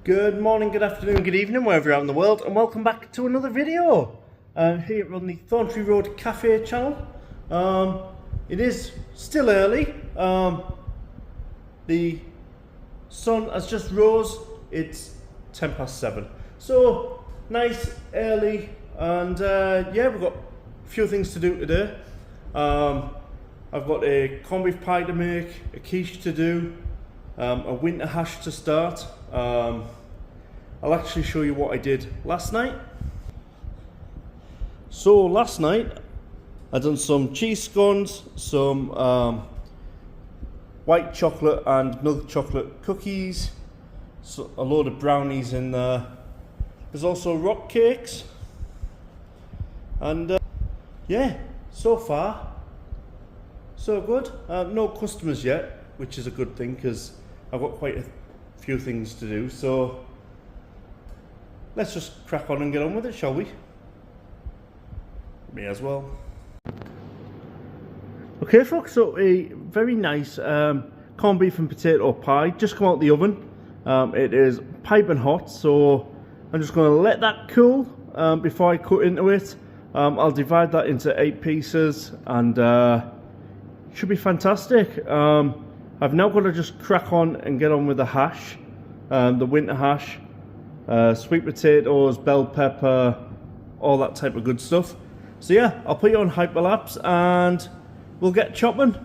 Good morning, good afternoon, good evening, wherever you're out in the world, and welcome back to another video here on the Thorntree Road Cafe channel. It is still early. The sun has just rose. It's 7:10, so nice early, and yeah, we've got a few things to do today. I've got a corned beef pie to make, a quiche to do, a winter hash to start. I'll actually show you what I did last night. So last night I done some cheese scones, some white chocolate and milk chocolate cookies, so a load of brownies in there. There's also rock cakes, and yeah, so far so good. No customers yet, which is a good thing because I've got quite a few things to do. So let's just crack on and get on with it, shall we? Me as well. Okay folks, so a very nice corned beef and potato pie just come out the oven. It is piping hot, so I'm just going to let that cool before I cut into it. I'll divide that into 8 pieces, and should be fantastic. I've now got to just crack on and get on with the hash, the winter hash. Sweet potatoes, bell pepper, all that type of good stuff. So yeah, I'll put you on hyperlapse and we'll get chopping.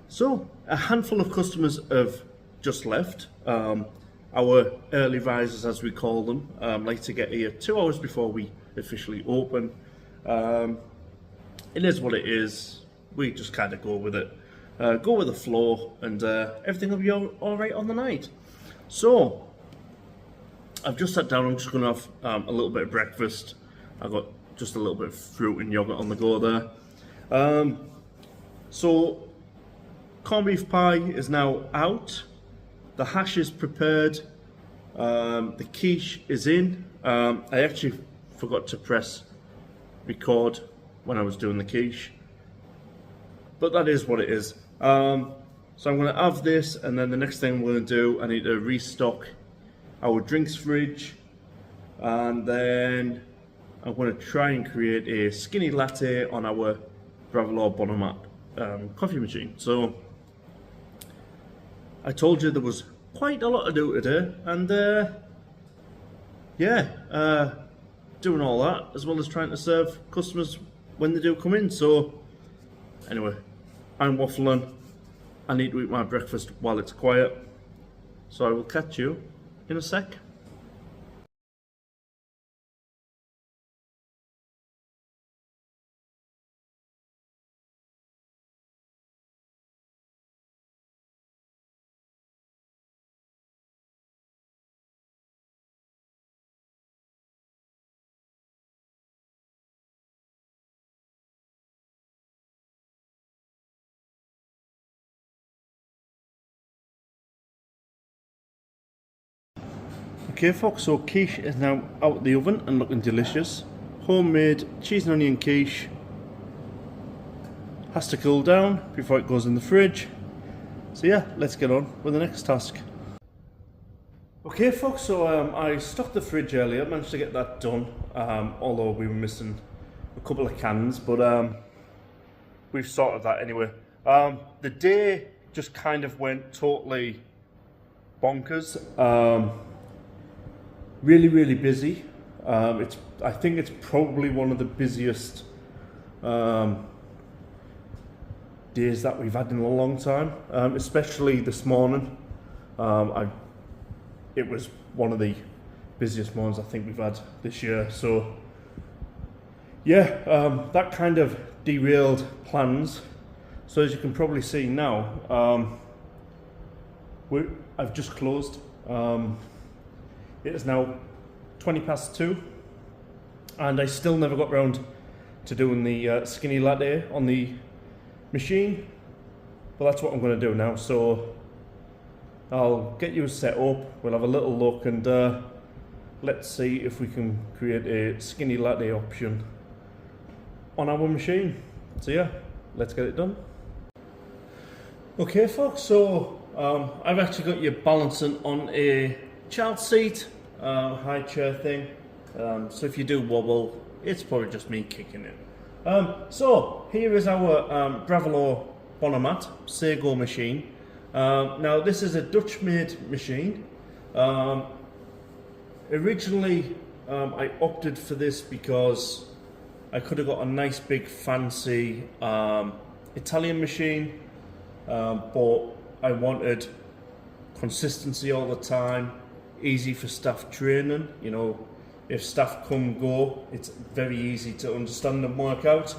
So a handful of customers have just left. Our early risers, as we call them, like to get here 2 hours before we officially open. It is what it is. We just kind of go with it, go with the flow, and everything will be all right on the night. So I've just sat down. I'm just going to have a little bit of breakfast. I've got just a little bit of fruit and yogurt on the go there. So corned beef pie is now out. The hash is prepared. The quiche is in. I actually forgot to press record when I was doing the quiche, but that is what it is. So I'm going to have this, and then the next thing I'm going to do, I need to restock our drinks fridge, and then I'm going to try and create a skinny latte on our Bravelo Bonomat coffee machine. So I told you there was quite a lot to do today, and yeah, doing all that as well as trying to serve customers when they do come in. So anyway, I'm waffling. I need to eat my breakfast while it's quiet, so I will catch you in a sec. Okay folks, so quiche is now out of the oven and looking delicious. Homemade cheese and onion quiche. Has to cool down before it goes in the fridge. So yeah, let's get on with the next task. Okay folks, so I stocked the fridge earlier, managed to get that done, although we were missing a couple of cans, but we've sorted that anyway. The day just kind of went totally bonkers. Really busy. I think it's probably one of the busiest days that we've had in a long time, especially this morning. It was one of the busiest mornings I think we've had this year. So yeah, that kind of derailed plans. So as you can probably see now, I've just closed. It is now 2:20, and I still never got round to doing the skinny latte on the machine, but that's what I'm going to do now. So I'll get you set up, we'll have a little look, and let's see if we can create a skinny latte option on our machine. So yeah, let's get it done. Okay folks, so I've actually got you balancing on a child seat, high chair thing, so if you do wobble, it's probably just me kicking it. So here is our Bravelo Bonomat Sego machine. Now this is a Dutch made machine. Originally I opted for this because I could have got a nice big fancy Italian machine, but I wanted consistency all the time, easy for staff training. You know, if staff come go, it's very easy to understand and work out.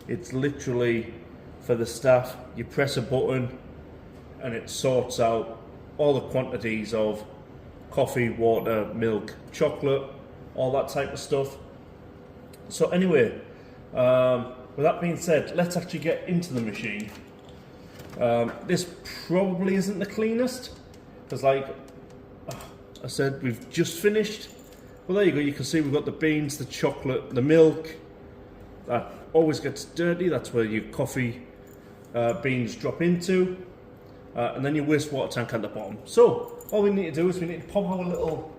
It's literally for the staff, you press a button and it sorts out all the quantities of coffee, water, milk, chocolate, all that type of stuff. So anyway, with that being said, let's actually get into the machine. This probably isn't the cleanest, because like I said, we've just finished. Well, there you go, you can see we've got the beans, the chocolate, the milk. That always gets dirty, that's where your coffee beans drop into. And then your wastewater tank at the bottom. So, all we need to do is we need to pop our little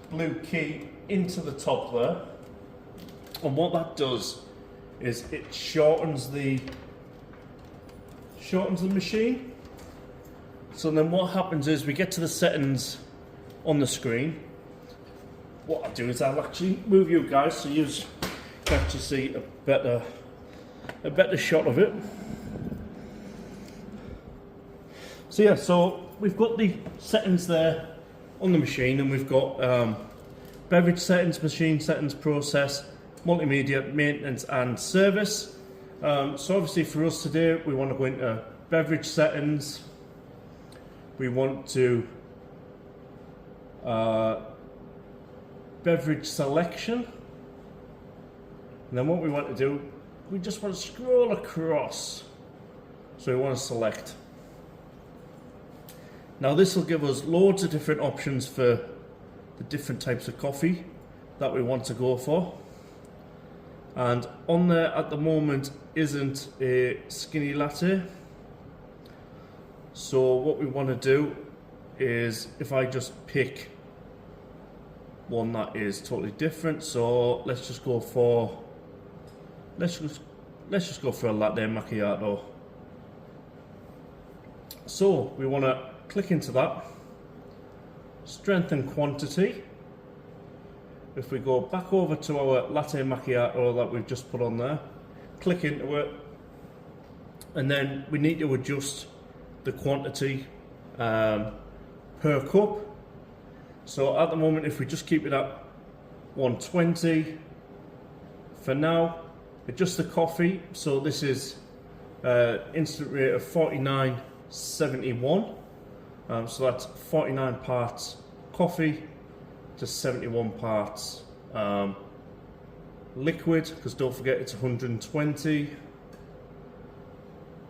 blue key into the top there. And what that does is it shortens the machine. So then what happens is we get to the settings on the screen. What I'll do is I'll actually move you guys so you can actually see a better shot of it. So yeah, so we've got the settings there on the machine, and we've got beverage settings, machine settings, process, multimedia, maintenance and service. So obviously for us today, we want to go into beverage settings. We want to beverage selection. And then what we want to do, we just want to scroll across. So we want to select. Now this will give us loads of different options for the different types of coffee that we want to go for. And on there at the moment isn't a skinny latte. So what we want to do is, if I just pick one that is totally different, so let's just go for a latte macchiato. So we want to click into that, strength and quantity. If we go back over to our latte macchiato that we've just put on there, click into it, and then we need to adjust the quantity per cup. So at the moment, if we just keep it at 120 for now, adjust the coffee. So this is instant rate of 49.71. So that's 49 parts coffee to 71 parts liquid, because don't forget it's 120.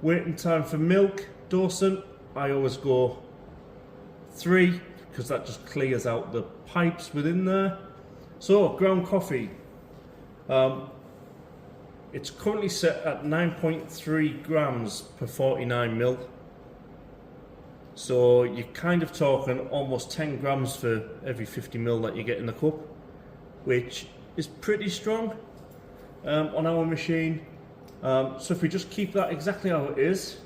Waiting time for milk, dosing, I always go 3. because that just clears out the pipes within there. So ground coffee, it's currently set at 9.3 grams per 49 ml. So you're kind of talking almost 10 grams for every 50 ml that you get in the cup, which is pretty strong on our machine. So if we just keep that exactly how it is,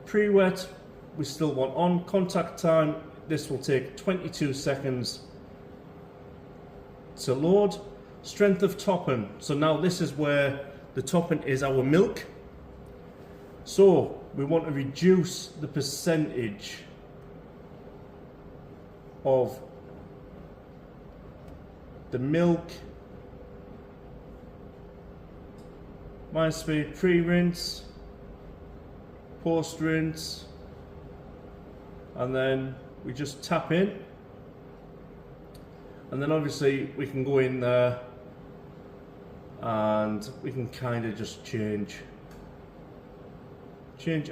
pre-wet we still want on. Contact time, this will take 22 seconds to load. Strength of topping, so now this is where the topping is our milk. So we want to reduce the percentage of the milk. My speed, pre-rinse, post-rinse, and then we just tap in, and then obviously we can go in there and we can kind of just change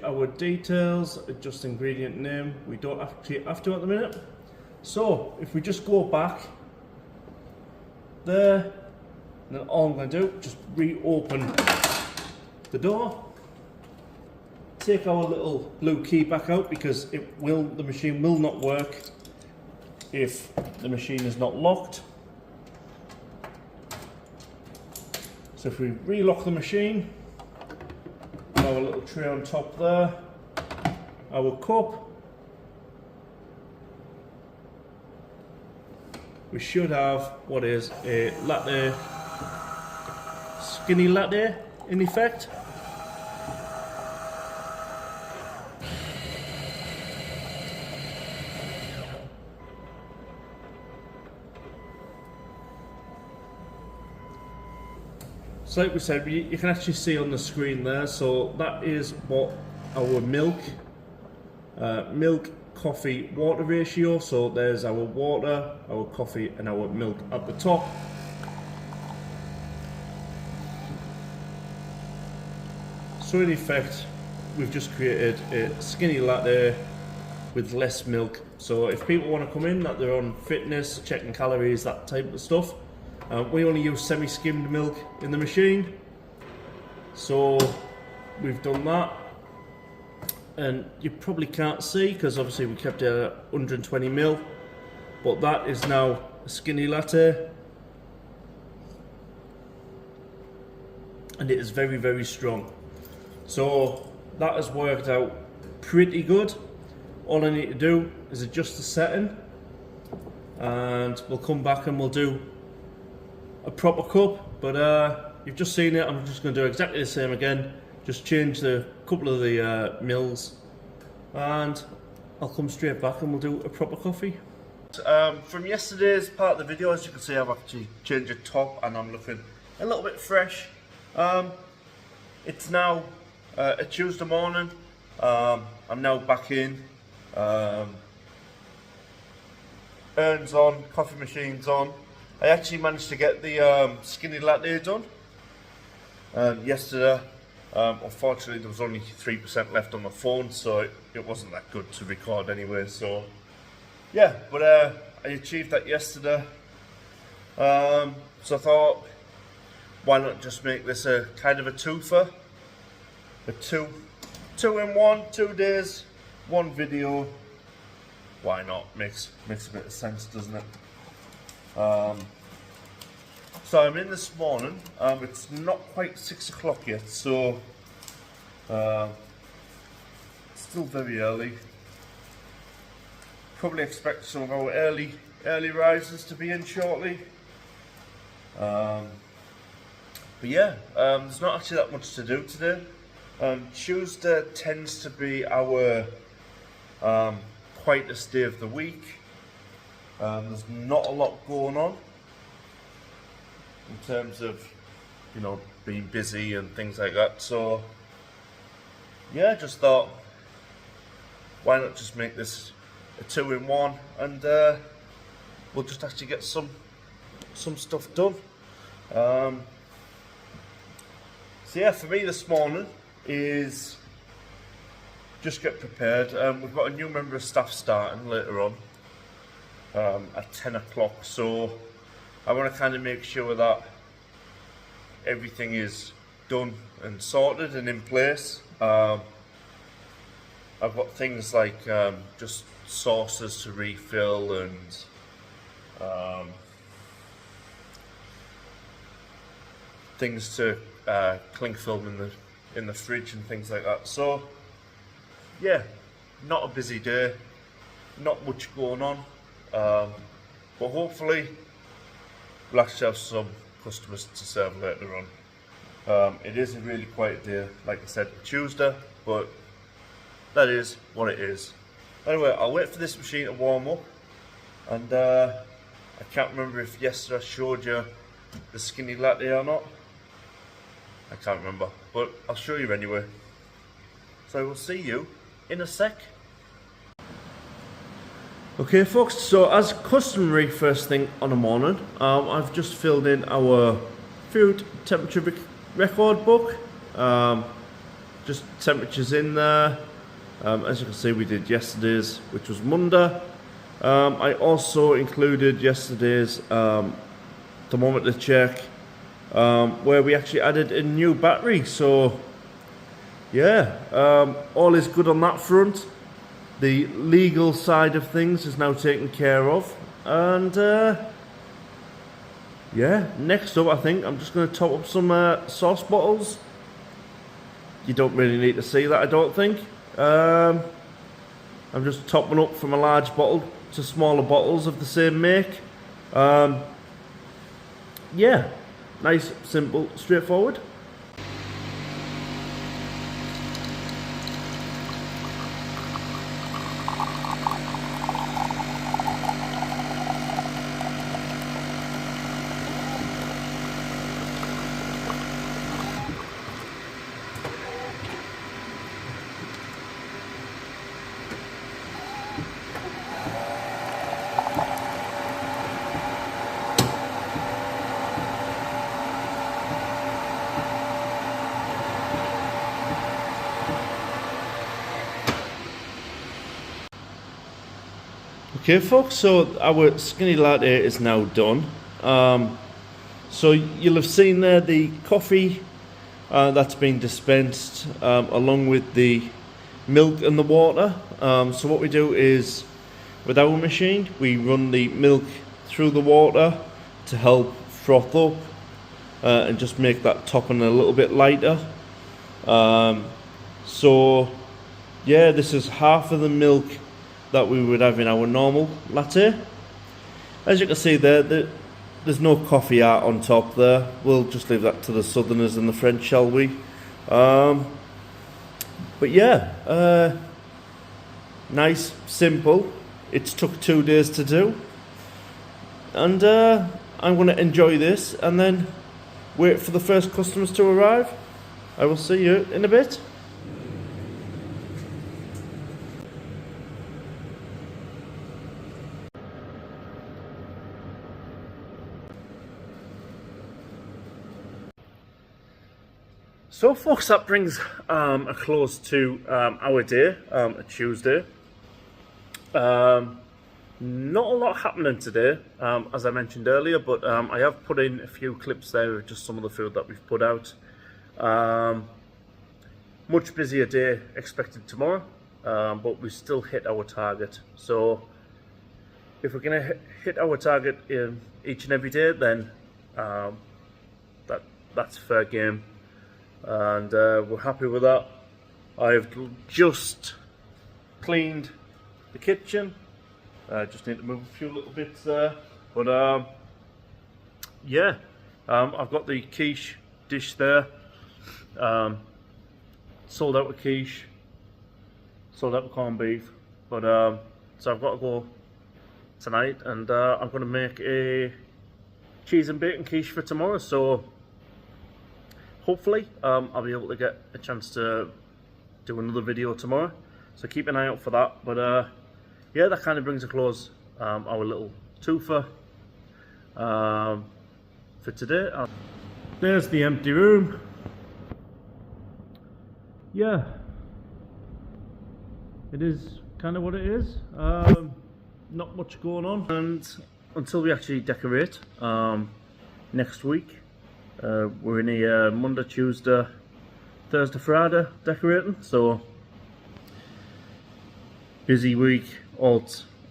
our details, adjust ingredient name. We don't actually have to at the minute. So if we just go back there, and then all I'm going to do, just reopen the door, take our little blue key back out, because the machine will not work if the machine is not locked. So if we relock the machine, our little tray on top there, our cup, we should have what is a latte, skinny latte in effect. So like we said, you can actually see on the screen there, so that is what our milk coffee water ratio. So there's our water, our coffee and our milk at the top. So in effect, we've just created a skinny latte with less milk. So if people want to come in, that they're on fitness, checking calories, that type of stuff, we only use semi-skimmed milk in the machine. So we've done that, and you probably can't see because obviously we kept it at 120 ml, but that is now a skinny latte, and it is very, very strong. So that has worked out pretty good. All I need to do is adjust the setting, and we'll come back and we'll do a proper cup. But you've just seen it. I'm just going to do exactly the same again, just change the couple of the mils, and I'll come straight back and we'll do a proper coffee. From yesterday's part of the video, as you can see, I've actually changed the top and I'm looking a little bit fresh. It's now a Tuesday morning. I'm now back in. Urns on, coffee machines on. I actually managed to get the skinny latte done yesterday. Unfortunately, there was only 3% left on my phone, so it wasn't that good to record anyway. So yeah, but I achieved that yesterday. So I thought, why not just make this a kind of a twofer, a two in one, 2 days, one video. Why not? Makes a bit of sense, doesn't it? So I'm in this morning. It's not quite 6 o'clock yet, so still very early. Probably expect some of our early risers to be in shortly. But yeah, there's not actually that much to do today. Tuesday tends to be our quietest day of the week. There's not a lot going on in terms of, you know, being busy and things like that. So yeah, just thought, why not just make this a 2-in-1, and we'll just actually get some stuff done. So yeah, for me this morning is just get prepared. We've got a new member of staff starting later on at 10 o'clock, so I want to kind of make sure that everything is done and sorted and in place. I've got things like just sauces to refill and things to cling film in the fridge and things like that. So yeah, not a busy day, not much going on, but hopefully we'll actually have some customers to serve later on. It is a really quiet day, like I said, Tuesday, but that is what it is. Anyway, I'll wait for this machine to warm up, and I can't remember if yesterday I showed you the skinny latte or not. I can't remember, but I'll show you anyway. So I will see you in a sec. Okay folks, so as customary first thing on the morning, I've just filled in our food temperature record book. Just temperatures in there. As you can see, we did yesterday's, which was Monday. I also included yesterday's thermometer check, where we actually added a new battery. So yeah, all is good on that front. The legal side of things is now taken care of, and yeah, next up I think I'm just going to top up some sauce bottles. You don't really need to see that, I don't think. I'm just topping up from a large bottle to smaller bottles of the same make. Yeah, nice, simple, straightforward. Okay folks, so our skinny latte is now done. So you'll have seen there the coffee that's been dispensed along with the milk and the water. So what we do is, with our machine, we run the milk through the water to help froth up and just make that topping a little bit lighter. So yeah, this is half of the milk that we would have in our normal latte. As you can see there, there's no coffee art on top there. We'll just leave that to the Southerners and the French, shall we? But yeah, nice, simple. It's took 2 days to do, and I'm going to enjoy this and then wait for the first customers to arrive. I will see you in a bit. So folks, that brings a close to our day, a Tuesday. Not a lot happening today, as I mentioned earlier, but I have put in a few clips there of just some of the food that we've put out. Much busier day expected tomorrow, but we still hit our target. So if we're going to hit our target in each and every day, then that's fair game. And we're happy with that. I've just cleaned the kitchen. Just need to move a few little bits there, but yeah, I've got the quiche dish there. Sold out with quiche, sold out with corned beef, but so I've got to go tonight, and I'm going to make a cheese and bacon quiche for tomorrow. So hopefully I'll be able to get a chance to do another video tomorrow, so keep an eye out for that. But yeah, that kind of brings a close our little twofer for today. There's the empty room. Yeah, it is kind of what it is. Not much going on, and until we actually decorate next week, we're in here Monday, Tuesday, Thursday, Friday decorating. So busy week all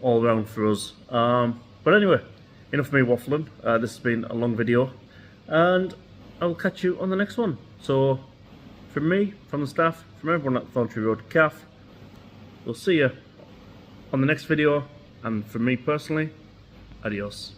around for us. But anyway, enough of me waffling. This has been a long video, and I'll catch you on the next one. So from me, from the staff, from everyone at Thorntree Road Café, we'll see you on the next video, and from me personally, adios.